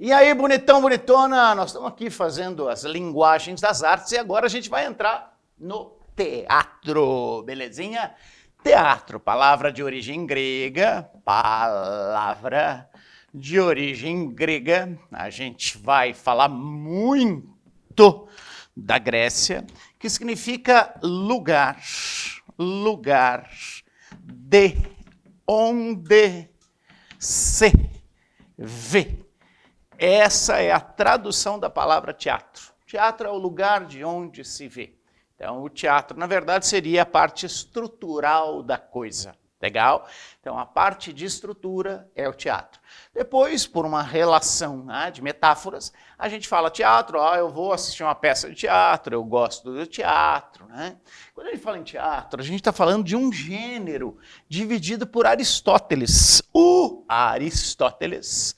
E aí, bonitão, bonitona, nós estamos aqui fazendo as linguagens das artes e agora a gente vai entrar no teatro, belezinha? Teatro, palavra de origem grega, a gente vai falar muito da Grécia, que significa lugar de onde se vê. Essa é a tradução da palavra teatro. Teatro é o lugar de onde se vê. Então, o teatro, na verdade, seria a parte estrutural da coisa. Legal? Então, a parte de estrutura é o teatro. Depois, por uma relação, né, de metáforas, a gente fala teatro, eu vou assistir uma peça de teatro, eu gosto do teatro. Né? Quando a gente fala em teatro, a gente está falando de um gênero dividido por Aristóteles. O Aristóteles,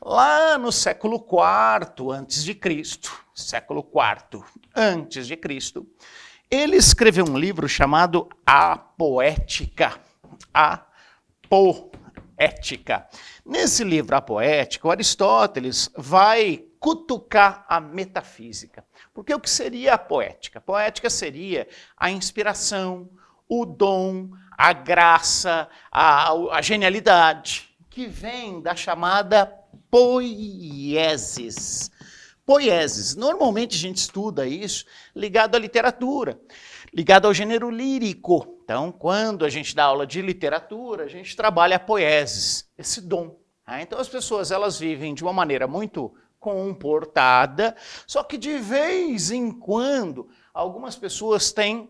lá no século IV antes de Cristo, ele escreveu um livro chamado A Poética. A Poética. Nesse livro, A Poética, o Aristóteles vai cutucar a metafísica. Porque o que seria a poética? A poética seria a inspiração, o dom, a graça, a genialidade, que vem da chamada poiesis. Poiesis, normalmente a gente estuda isso ligado à literatura, ligado ao gênero lírico. Então, quando a gente dá aula de literatura, a gente trabalha a poiesis, esse dom. Então, as pessoas elas vivem de uma maneira muito comportada, só que de vez em quando, algumas pessoas têm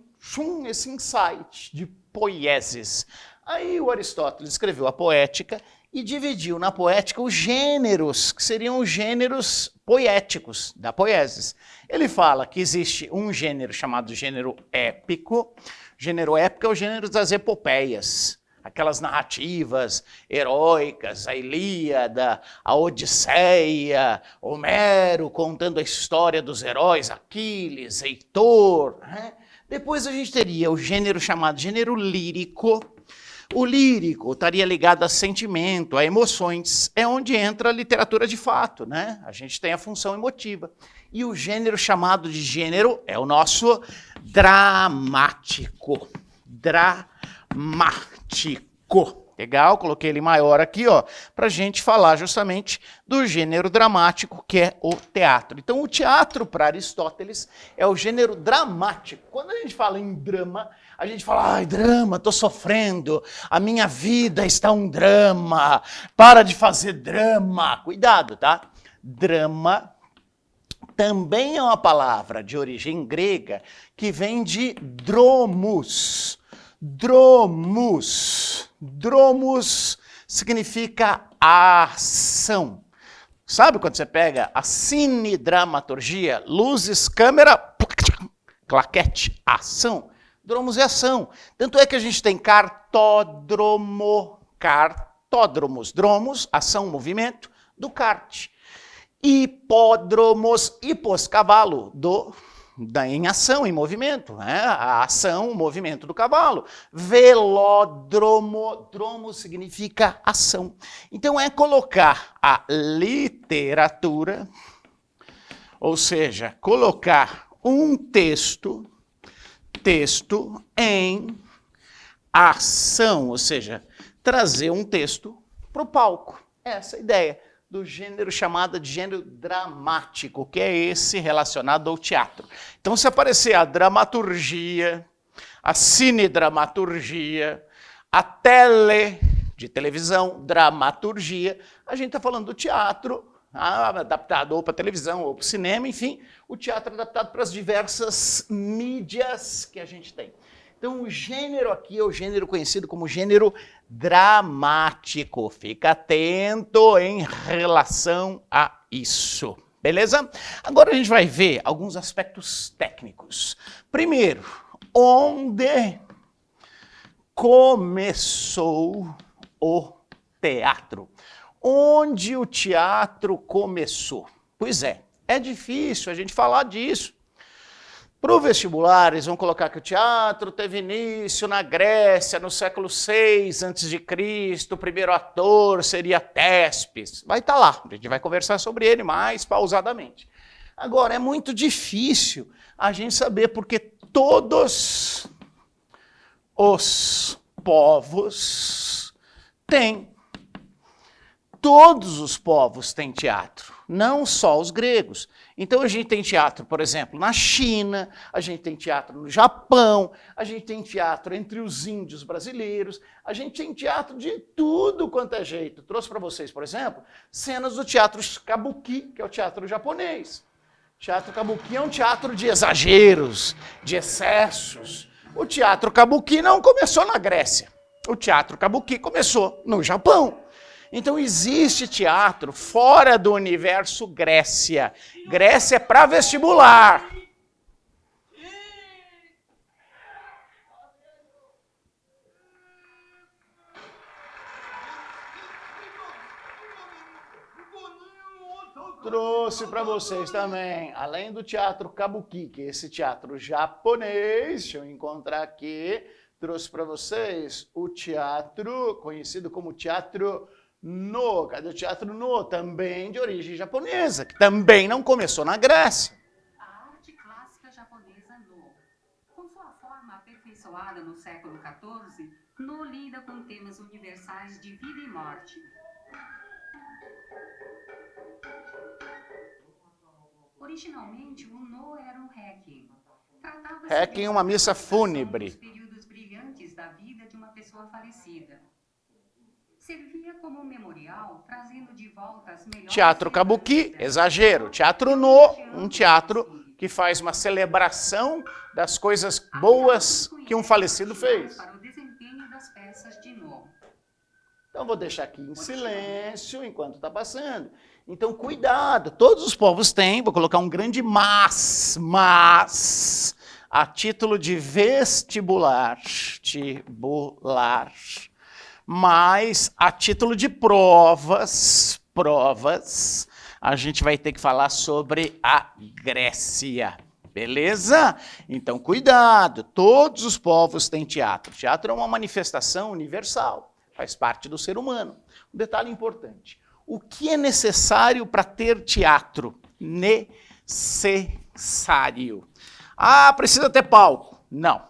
esse insight de poiesis. Aí o Aristóteles escreveu a Poética e dividiu na Poética os gêneros, que seriam os gêneros poéticos da poiesis. Ele fala que existe um gênero chamado gênero épico. O gênero épico é o gênero das epopeias, aquelas narrativas heróicas, a Ilíada, a Odisseia, Homero contando a história dos heróis, Aquiles, Heitor. Né? Depois a gente teria o gênero chamado gênero lírico. O lírico estaria ligado a sentimento, a emoções, é onde entra a literatura de fato, né? A gente tem a função emotiva. E o gênero chamado de gênero é o nosso dramático. Dramático. Legal? Coloquei ele maior aqui, para a gente falar justamente do gênero dramático, que é o teatro. Então, o teatro, para Aristóteles, é o gênero dramático. Quando a gente fala em drama, a gente fala, ai, drama, estou sofrendo, a minha vida está um drama, para de fazer drama. Cuidado, tá? Drama também é uma palavra de origem grega que vem de dromos. Dromos significa ação. Sabe quando você pega a cinedramaturgia, luzes, câmera, claquete, ação? Dromos é ação. Tanto é que a gente tem cartódromos, dromos, ação, movimento, do kart. Hipódromos, hipos, cavalo, em ação, em movimento, né? A ação, o movimento do cavalo. Velódromo, dromo significa ação. Então é colocar a literatura, ou seja, colocar um texto em ação, ou seja, trazer um texto para o palco. Essa é a ideia do gênero chamado de gênero dramático, que é esse relacionado ao teatro. Então, se aparecer a dramaturgia, a cinedramaturgia, a de televisão, dramaturgia, a gente está falando do teatro, adaptado ou para televisão ou para cinema, enfim, o teatro adaptado para as diversas mídias que a gente tem. Então, o gênero aqui é o gênero conhecido como gênero dramático. Fica atento em relação a isso. Beleza? Agora a gente vai ver alguns aspectos técnicos. Primeiro, onde começou o teatro? onde o teatro começou? Pois é difícil a gente falar disso. Para o vestibular, eles vão colocar que o teatro teve início na Grécia, no século VI a.C., o primeiro ator seria Téspes. Vai estar lá, a gente vai conversar sobre ele mais pausadamente. Agora, é muito difícil a gente saber, porque todos os povos têm. Todos os povos têm teatro, não só os gregos. Então a gente tem teatro, por exemplo, na China, a gente tem teatro no Japão, a gente tem teatro entre os índios brasileiros, a gente tem teatro de tudo quanto é jeito. Trouxe para vocês, por exemplo, cenas do teatro kabuki, que é o teatro japonês. O teatro kabuki é um teatro de exageros, de excessos. O teatro kabuki não começou na Grécia. O teatro kabuki começou no Japão. Então existe teatro fora do universo Grécia. Grécia é para vestibular. Trouxe para vocês também, além do teatro kabuki, que é esse teatro japonês, deixa eu encontrar aqui, trouxe para vocês o teatro conhecido como teatro No. Cadê o teatro No? Também de origem japonesa, que também não começou na Grécia. A arte clássica japonesa No, com sua forma aperfeiçoada no século XIV, No lida com temas universais de vida e morte. Originalmente, o No era um requiem. Requiem é uma missa fúnebre. Dos períodos brilhantes da vida de uma pessoa falecida. Servia como memorial, trazendo de volta as melhores... Teatro kabuki, exagero. Teatro No, um teatro que faz uma celebração das coisas boas que um falecido fez. Para o desempenho das peças de No. Então vou deixar aqui em silêncio enquanto está passando. Então cuidado, todos os povos têm, vou colocar um grande mas, a título de vestibular, mas a título de provas, a gente vai ter que falar sobre a Grécia, beleza? Então cuidado, todos os povos têm teatro. Teatro é uma manifestação universal, faz parte do ser humano. Um detalhe importante, o que é necessário para ter teatro? Necessário. Ah, precisa ter palco? Não.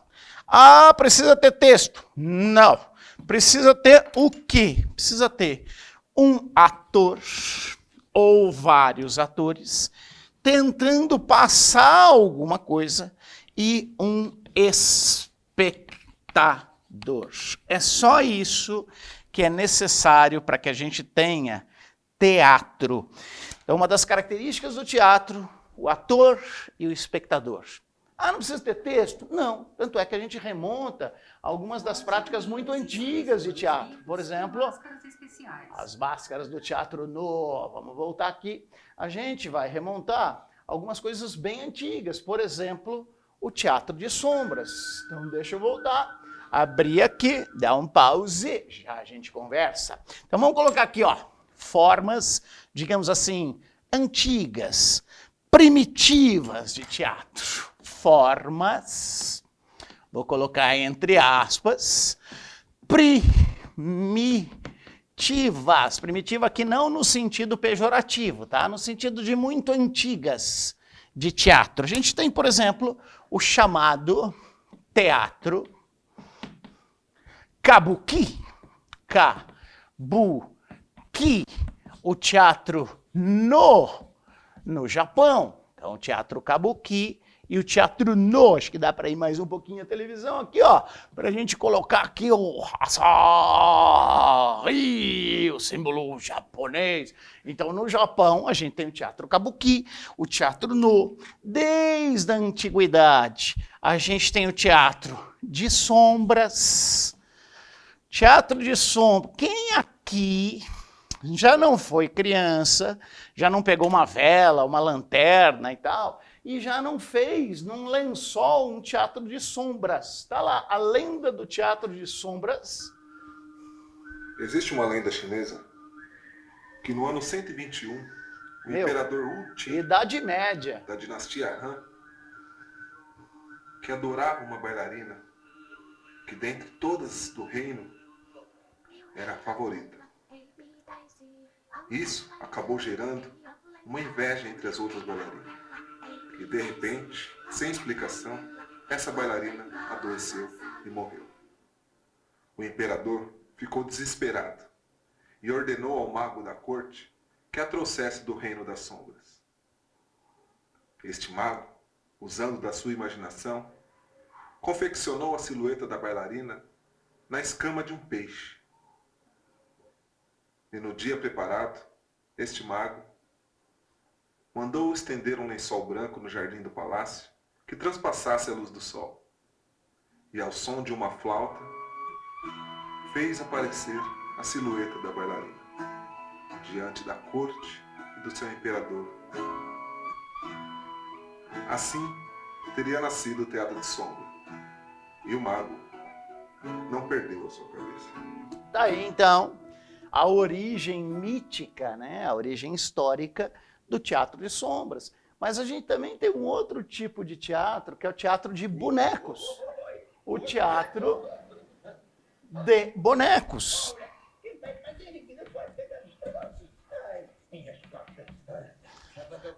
Ah, precisa ter texto? Não. Precisa ter o quê? Precisa ter um ator ou vários atores tentando passar alguma coisa e um espectador. É só isso que é necessário para que a gente tenha teatro. Então, uma das características do teatro, o ator e o espectador. Ah, não precisa ter texto? Não. Tanto é que a gente remonta a algumas das práticas muito antigas de teatro. Por exemplo, as máscaras do teatro No. Vamos voltar aqui. A gente vai remontar algumas coisas bem antigas. Por exemplo, o teatro de sombras. Então, deixa eu voltar. Abrir aqui, dar um pause, já a gente conversa. Então, vamos colocar aqui, ó, formas, digamos assim, antigas, primitivas de teatro. Formas, vou colocar entre aspas, primitivas. Primitiva aqui não no sentido pejorativo, tá? No sentido de muito antigas de teatro. A gente tem, por exemplo, o chamado teatro kabuki. Kabuki, o teatro no Japão. Então, o teatro kabuki e o teatro No. Acho que dá para ir mais um pouquinho a televisão aqui, ó, para a gente colocar aqui o símbolo japonês. Então, no Japão, a gente tem o teatro kabuki, o teatro No. Desde a antiguidade, a gente tem o teatro de sombras. Teatro de sombra. Quem aqui já não foi criança, já não pegou uma vela, uma lanterna e tal, e já não fez num lençol um teatro de sombras? Está lá, a lenda do teatro de sombras. Existe uma lenda chinesa? que no ano 121, o Meu, imperador Wu Ti, Idade Média. da dinastia Han, que adorava uma bailarina que dentre todas do reino era a favorita. Isso acabou gerando uma inveja entre as outras bailarinas. E de repente, sem explicação, essa bailarina adoeceu e morreu. O imperador ficou desesperado e ordenou ao mago da corte que a trouxesse do reino das sombras. Este mago, usando da sua imaginação, confeccionou a silhueta da bailarina na escama de um peixe. E no dia preparado, este mago mandou estender um lençol branco no jardim do palácio que transpassasse a luz do sol. E ao som de uma flauta, fez aparecer a silhueta da bailarina diante da corte e do seu imperador. Assim, teria nascido o Teatro de Sombra. E o mago não perdeu a sua cabeça. Daí, então, a origem mítica, né? A origem histórica do teatro de sombras. Mas a gente também tem um outro tipo de teatro, que é o teatro de bonecos. O teatro de bonecos.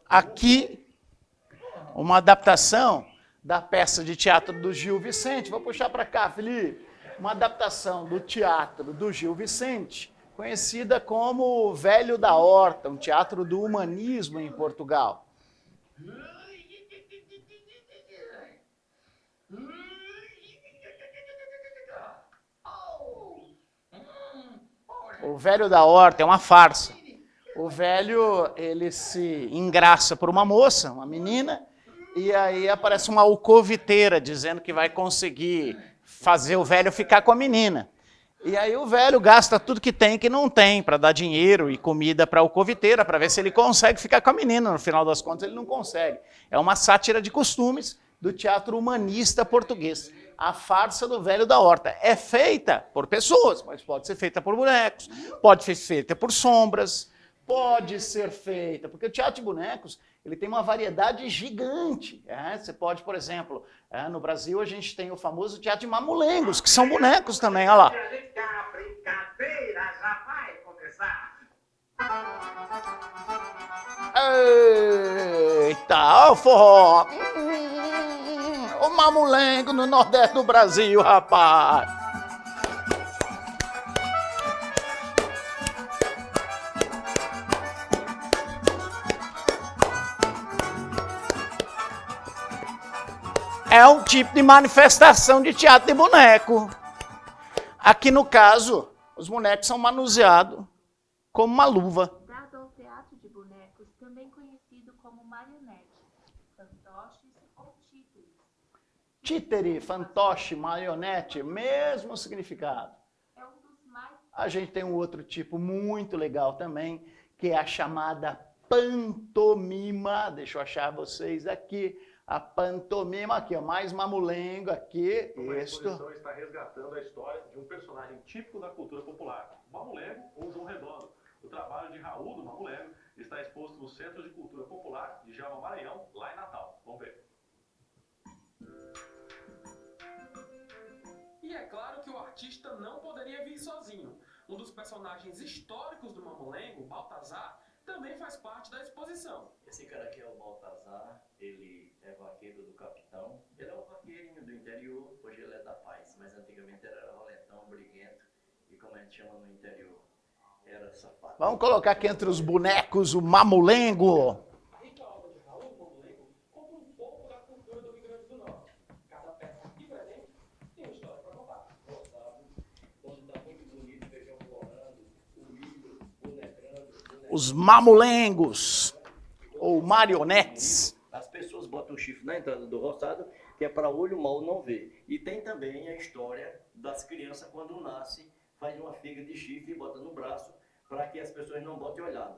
Aqui, uma adaptação da peça de teatro do Gil Vicente. Vou puxar para cá, Felipe. Uma adaptação do teatro do Gil Vicente, conhecida como O Velho da Horta, um teatro do humanismo em Portugal. O Velho da Horta é uma farsa. O velho, ele se engraça por uma moça, uma menina, e aí aparece uma alcoviteira dizendo que vai conseguir fazer o velho ficar com a menina. E aí o velho gasta tudo que tem e que não tem para dar dinheiro e comida para a alcoviteira, para ver se ele consegue ficar com a menina. No final das contas, ele não consegue. É uma sátira de costumes do teatro humanista português. A farsa do Velho da Horta. É feita por pessoas, mas pode ser feita por bonecos, pode ser feita por sombras, pode ser feita, porque o teatro de bonecos ele tem uma variedade gigante. Você pode, por exemplo, no Brasil a gente tem o famoso teatro de mamulengos, que são bonecos também, olha lá. A brincadeira já vai começar. Eita, ó o forró. O mamulengo no Nordeste do Brasil, rapaz. É um tipo de manifestação de teatro de boneco. Aqui no caso, os bonecos são manuseados como uma luva. Dado ao teatro de bonecos, também conhecido como marionete, fantoches ou títeres. Títere, fantoche, marionete, mesmo significado. É um dos mais... A gente tem um outro tipo muito legal também, que é a chamada pantomima. Deixa eu achar vocês aqui. A pantomima aqui, ó, mais mamulengo aqui. A exposição está resgatando a história de um personagem típico da cultura popular, o mamulengo ou João Redondo. O trabalho de Raul do Mamulengo está exposto no Centro de Cultura Popular de Jalma Maranhão, lá em Natal. Vamos ver. E é claro que o artista não poderia vir sozinho. Um dos personagens históricos do Mamulengo, Baltazar, também faz parte da exposição. Esse cara aqui é o Baltazar, ele é vaqueiro do capitão. Ele é um vaqueirinho do interior, hoje ele é da paz, mas antigamente era valentão, briguento, e como a gente chama no interior, era safado. Vamos colocar aqui entre os bonecos o mamulengo. A rica obra de Raul do Mamulengo conta um pouco da cultura do Rio Grande do Norte. Cada peça e presente tem uma história para contar. Quando está muito bonito, feijão colorando, o milho, bonecando. Os mamulengos, ou marionetes. As pessoas botam o chifre na entrada do roçado, que é para olho mau não ver. E tem também a história das crianças quando nascem, faz uma figa de chifre e bota no braço, para que as pessoas não botem olhada.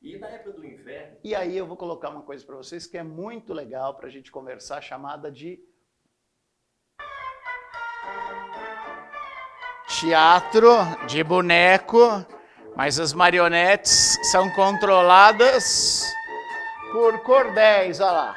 E na época do inverno... E aí eu vou colocar uma coisa para vocês que é muito legal para a gente conversar, chamada de teatro de boneco Mas as marionetes são controladas por cordéis, olha lá.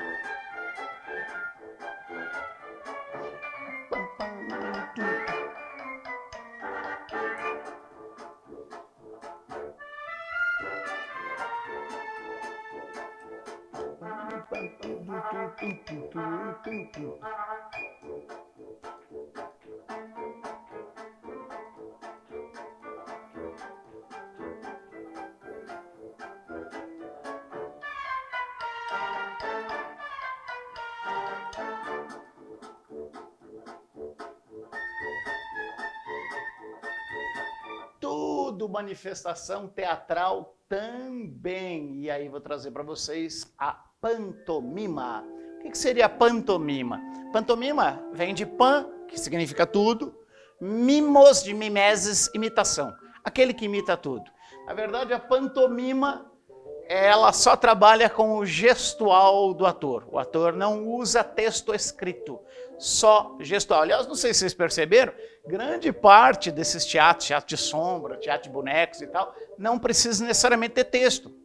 Tudo manifestação teatral também. E aí vou trazer para vocês a pantomima. O que seria pantomima? Pantomima vem de pan, que significa tudo, mimos, de mimeses, imitação. Aquele que imita tudo. Na verdade, a pantomima, ela só trabalha com o gestual do ator. O ator não usa texto escrito, só gestual. Aliás, não sei se vocês perceberam, grande parte desses teatros, teatro de sombra, teatro de bonecos e tal, não precisa necessariamente ter texto.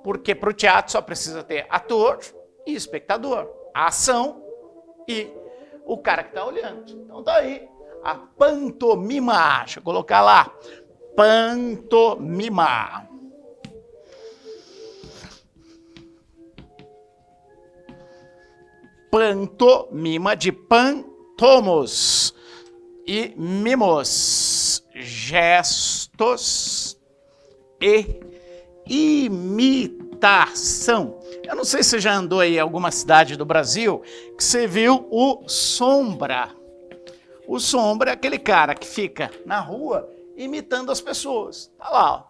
Porque para o teatro só precisa ter ator e espectador. A ação e o cara que está olhando. Então tá aí, a pantomima. Deixa eu colocar lá. Pantomima. Pantomima, de pantomos e mimos, gestos e imitação. Eu não sei se você já andou aí em alguma cidade do Brasil que você viu o sombra. O sombra é aquele cara que fica na rua imitando as pessoas. Tá lá, ó.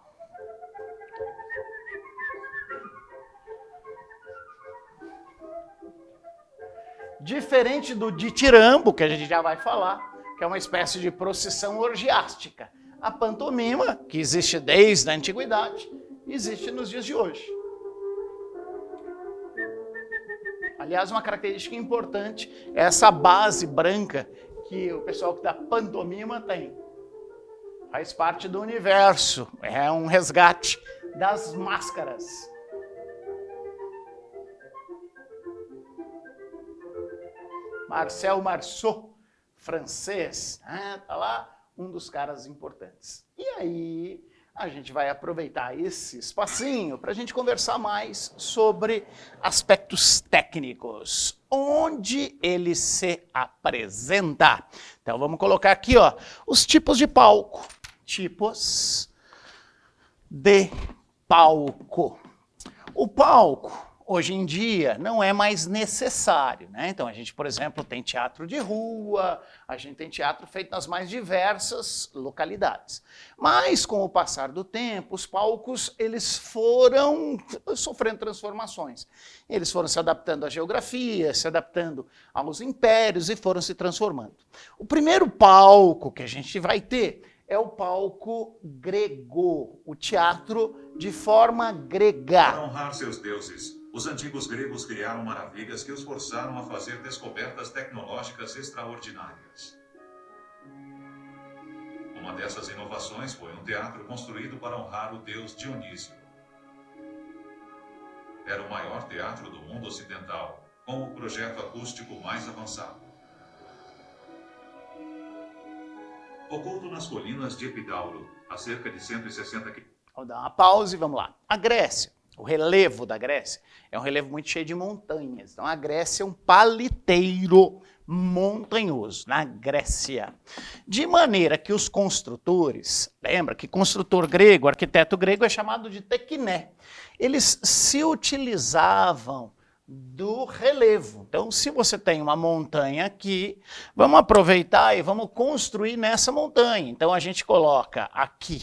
Diferente do ditirambo, que a gente já vai falar, que é uma espécie de procissão orgiástica. A pantomima, que existe desde a antiguidade, existe nos dias de hoje. Aliás, uma característica importante é essa base branca que o pessoal que dá pantomima tem. Faz parte do universo, é um resgate das máscaras. Marcel Marceau, francês, né? Tá lá, um dos caras importantes. E aí, a gente vai aproveitar esse espacinho para a gente conversar mais sobre aspectos técnicos, onde ele se apresenta. Então, vamos colocar aqui, ó, os tipos de palco. Tipos de palco. O palco, hoje em dia, não é mais necessário, né? Então, a gente, por exemplo, tem teatro de rua, a gente tem teatro feito nas mais diversas localidades. Mas, com o passar do tempo, os palcos, eles foram sofrendo transformações. Eles foram se adaptando à geografia, se adaptando aos impérios e foram se transformando. O primeiro palco que a gente vai ter é o palco grego, o teatro de forma grega. Para honrar seus deuses, os antigos gregos criaram maravilhas que os forçaram a fazer descobertas tecnológicas extraordinárias. Uma dessas inovações foi um teatro construído para honrar o deus Dionísio. Era o maior teatro do mundo ocidental, com o projeto acústico mais avançado. Oculto nas colinas de Epidauro, a cerca de 160 quilômetros. Vou dar uma pausa e vamos lá. A Grécia, o relevo da Grécia, é um relevo muito cheio de montanhas. Então a Grécia é um paliteiro montanhoso, na Grécia. De maneira que os construtores, lembra que construtor grego, arquiteto grego é chamado de tekné. Eles se utilizavam do relevo. Então, se você tem uma montanha aqui, vamos aproveitar e vamos construir nessa montanha. Então, a gente coloca aqui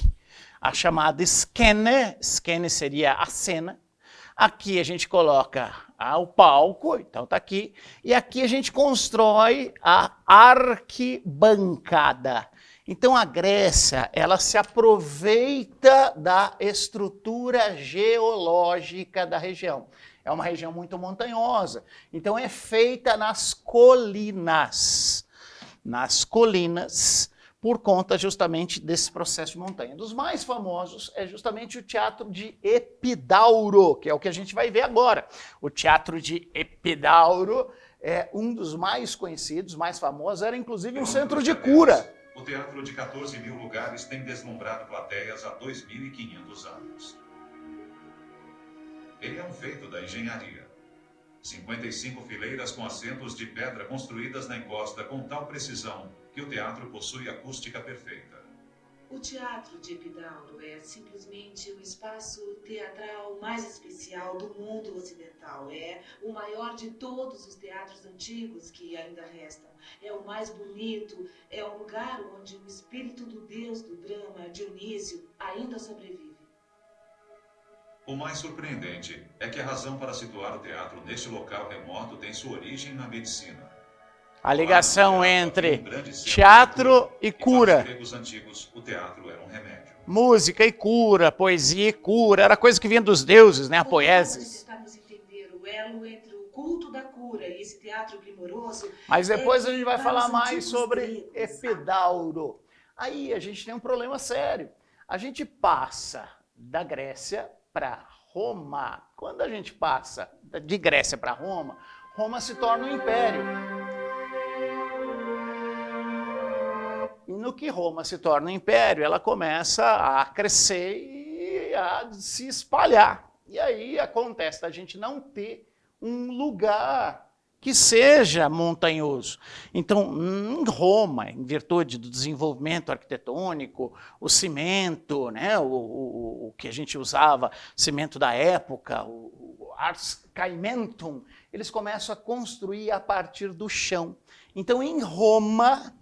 a chamada skene, skene seria a cena. Aqui a gente coloca o palco, então tá aqui. E aqui a gente constrói a arquibancada. Então, a Grécia, ela se aproveita da estrutura geológica da região. É uma região muito montanhosa, então é feita nas colinas. Nas colinas, por conta justamente desse processo de montanha. Dos mais famosos é justamente o teatro de Epidauro, que é o que a gente vai ver agora. O teatro de Epidauro é um dos mais conhecidos, mais famosos, era inclusive um centro de cura. O teatro de 14 mil lugares tem deslumbrado plateias há 2.500 anos. Ele é um feito da engenharia. 55 fileiras com assentos de pedra construídas na encosta com tal precisão que o teatro possui acústica perfeita. O Teatro de Epidauro é simplesmente o espaço teatral mais especial do mundo ocidental. É o maior de todos os teatros antigos que ainda restam. É o mais bonito, é um lugar onde o espírito do deus do drama, Dionísio, ainda sobrevive. O mais surpreendente é que a razão para situar o teatro neste local remoto tem sua origem na medicina. A ligação entre teatro e cura. Para os gregos antigos, o teatro era um remédio. Música e cura, poesia e cura, era coisa que vinha dos deuses, né? A poiesis. Tentarmos entender o elo entre o culto da cura e esse teatro primoroso. Mas depois a gente vai falar mais sobre Epidauro. Aí a gente tem um problema sério. A gente passa da Grécia para Roma. Quando a gente passa de Grécia para Roma, Roma se torna um império. E no que Roma se torna um império, ela começa a crescer e a se espalhar. E aí acontece a gente não ter um lugar que seja montanhoso. Então, em Roma, em virtude do desenvolvimento arquitetônico, o cimento, né, o que a gente usava, cimento da época, o ars caementum, eles começam a construir a partir do chão. Então, em Roma,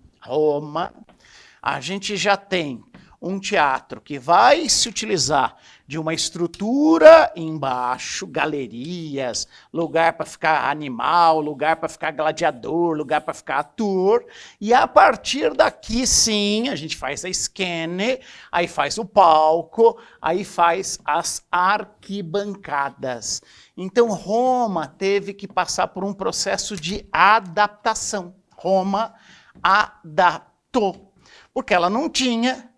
a gente já tem um teatro que vai se utilizar de uma estrutura embaixo, galerias, lugar para ficar animal, lugar para ficar gladiador, lugar para ficar ator, e a partir daqui sim, a gente faz a esquene, aí faz o palco, aí faz as arquibancadas. Então Roma teve que passar por um processo de adaptação. Roma adaptou, porque ela não tinha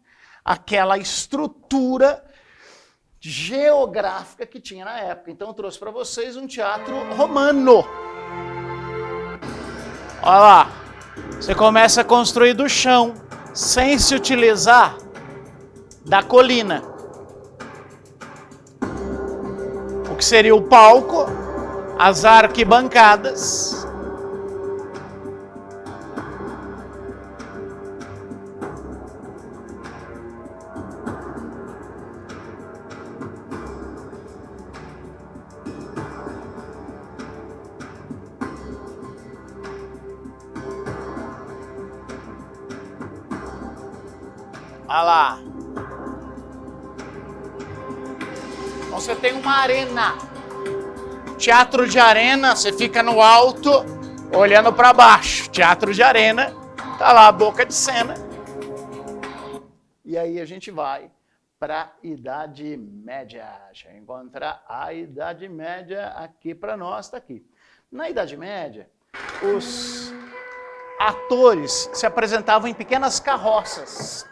aquela estrutura geográfica que tinha na época. Então eu trouxe para vocês um teatro romano. Olha lá, você começa a construir do chão, sem se utilizar da colina. O que seria o palco, as arquibancadas. Olha lá. Então você tem uma arena. Teatro de arena, você fica no alto, olhando para baixo. Teatro de arena, tá lá a boca de cena. E aí a gente vai para a Idade Média. Deixa eu encontrar a Idade Média aqui para nós, tá aqui. Na Idade Média, os atores se apresentavam em pequenas carroças.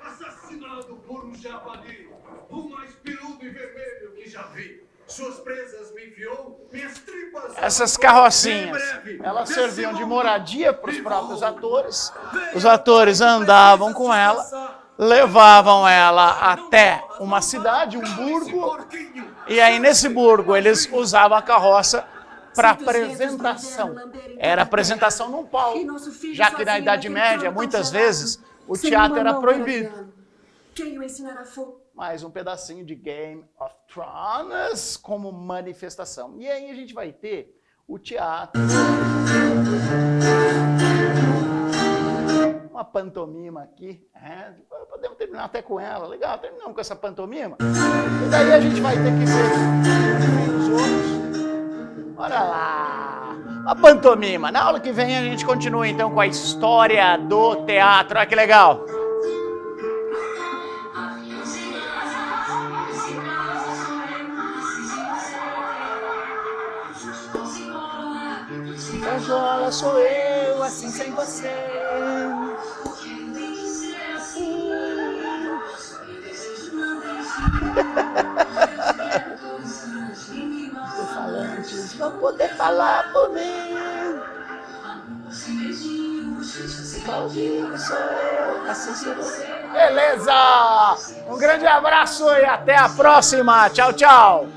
Assassinado por um javali, o mais peludo e vermelho que já vi. Suas presas me enfiou, minhas tripas... Essas carrocinhas, elas serviam de moradia para os próprios atores. Os atores andavam com ela, levavam ela até uma cidade, um burgo, e aí nesse burgo eles usavam a carroça para apresentação. Era apresentação num palco, já que na Idade Média, muitas vezes, o teatro era proibido. Quem o ensinará fogo? Mais um pedacinho de Game of Thrones como manifestação. E aí a gente vai ter o teatro. Uma pantomima aqui. Podemos terminar até com ela. Legal, terminamos com essa pantomima. E daí a gente vai ter que ver os outros. Olha lá. A pantomima. Na aula que vem a gente continua então com a história do teatro. Olha que legal. Frajola sou eu, assim sem você. Falantes vão poder falar por mim. Claudinho sou eu, assim sou você. Beleza! Um grande abraço e até a próxima. Tchau, tchau.